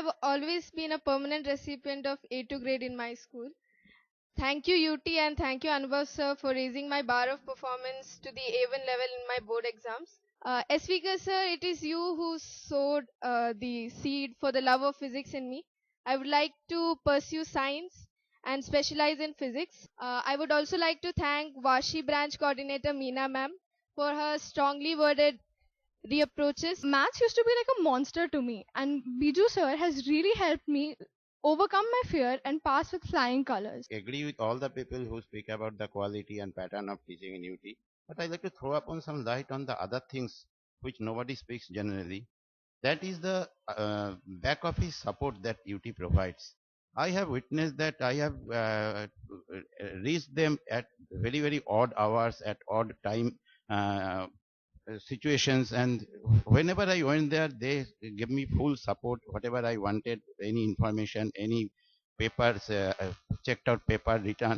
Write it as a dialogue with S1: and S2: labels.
S1: have always been a permanent recipient of A2 grade in my school. Thank you, UT, and thank you, Anubhav sir, for raising my bar of performance to the A1 level in my board exams. Svika sir, it is you who sowed the seed for the love of physics in me. I would like to pursue science and specialize in physics. I would also like to thank Vashi branch coordinator Meena ma'am for her strongly worded reapproaches.
S2: Maths used to be like a monster to me, and Biju sir has really helped me overcome my fear and pass with flying colors.
S3: Agree with all the people who speak about the quality and pattern of teaching in UT, but I like to throw upon some light on the other things which nobody speaks generally. That is the back office support that UT provides. I have witnessed that. I have reached them at very, very odd hours, at odd time situations, and whenever I went there, they give me full support, whatever I wanted, any information, any papers, checked out paper, return